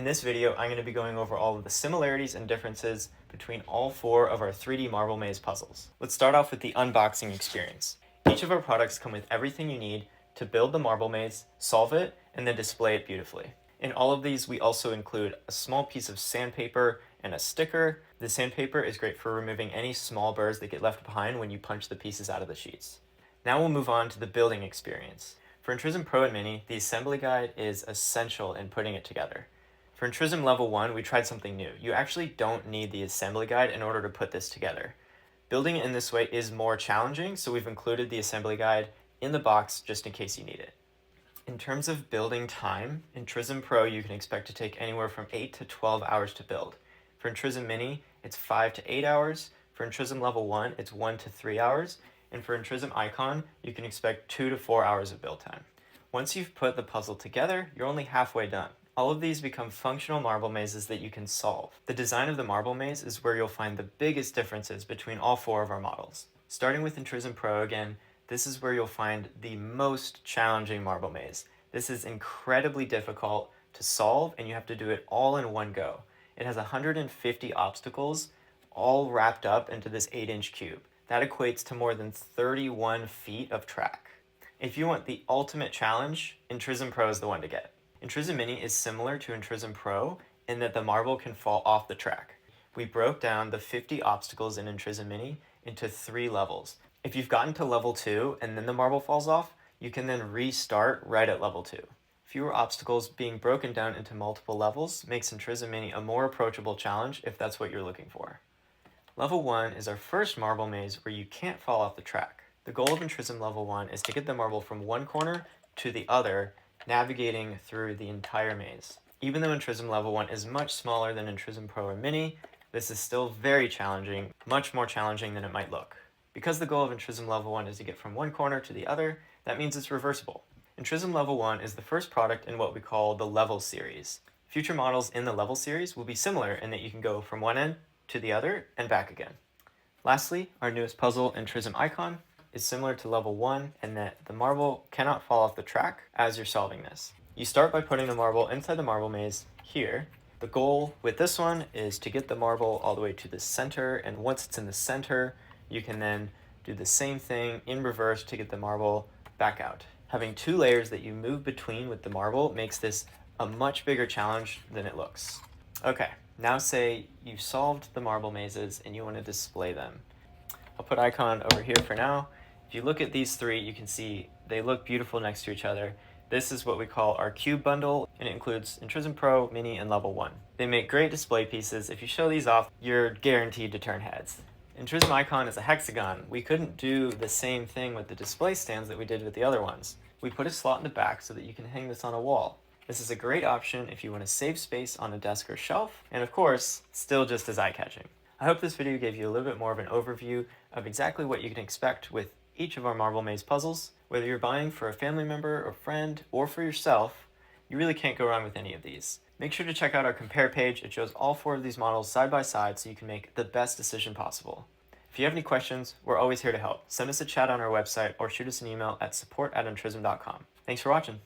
In this video, I'm going to be going over all of the similarities and differences between all 4 of our 3D marble maze puzzles. Let's start off with the unboxing experience. Each of our products come with everything you need to build the marble maze, solve it, and then display it beautifully. In all of these, we also include a small piece of sandpaper and a sticker. The sandpaper is great for removing any small burrs that get left behind when you punch the pieces out of the sheets. Now we'll move on to the building experience. For Intrism Pro and Mini, the assembly guide is essential in putting it together. For Intrism Level 1, we tried something new. You actually don't need the assembly guide in order to put this together. Building it in this way is more challenging, so we've included the assembly guide in the box just in case you need it. In terms of building time, in Intrism Pro you can expect to take anywhere from 8 to 12 hours to build. For Intrism Mini, it's 5 to 8 hours. For Intrism Level 1, it's 1 to 3 hours. And for Intrism Icon, you can expect 2 to 4 hours of build time. Once you've put the puzzle together, you're only halfway done. All of these become functional marble mazes that you can solve. The design of the marble maze is where you'll find the biggest differences between all 4 of our models. Starting with Intrism Pro again, this is where you'll find the most challenging marble maze. This is incredibly difficult to solve, and you have to do it all in one go. It has 150 obstacles all wrapped up into this 8-inch cube. That equates to more than 31 feet of track. If you want the ultimate challenge, Intrism Pro is the one to get. Intrism Mini is similar to Intrism Pro in that the marble can fall off the track. We broke down the 50 obstacles in Intrism Mini into 3 levels. If you've gotten to level 2 and then the marble falls off, you can then restart right at level 2. Fewer obstacles being broken down into multiple levels makes Intrism Mini a more approachable challenge if that's what you're looking for. Level 1 is our first marble maze where you can't fall off the track. The goal of Intrism Level 1 is to get the marble from one corner to the other, navigating through the entire maze. Even though Intrism Level 1 is much smaller than Intrism Pro or Mini, this is still very challenging, much more challenging than it might look. Because the goal of Intrism Level 1 is to get from one corner to the other, that means it's reversible. Intrism Level 1 is the first product in what we call the Level series. Future models in the Level series will be similar in that you can go from one end to the other and back again. Lastly, our newest puzzle, Intrism Icon, is similar to Level 1 in that the marble cannot fall off the track as you're solving this. You start by putting the marble inside the marble maze here. The goal with this one is to get the marble all the way to the center, and once it's in the center, you can then do the same thing in reverse to get the marble back out. Having 2 layers that you move between with the marble makes this a much bigger challenge than it looks. Okay, now say you've solved the marble mazes and you want to display them. I'll put Icon over here for now. If you look at these 3, you can see they look beautiful next to each other. This is what we call our cube bundle, and it includes Intrism Pro, Mini, and Level 1. They make great display pieces. If you show these off, you're guaranteed to turn heads. Intrism Icon is a hexagon. We couldn't do the same thing with the display stands that we did with the other ones. We put a slot in the back so that you can hang this on a wall. This is a great option if you want to save space on a desk or shelf, and of course, still just as eye-catching. I hope this video gave you a little bit more of an overview of exactly what you can expect with each of our marble maze puzzles. Whether you're buying for a family member or friend or for yourself, you really can't go wrong with any of these. Make sure to check out our compare page. It shows all 4 of these models side by side so you can make the best decision possible. If you have any questions, we're always here to help. Send us a chat on our website or shoot us an email at support@intrism.com. Thanks for watching.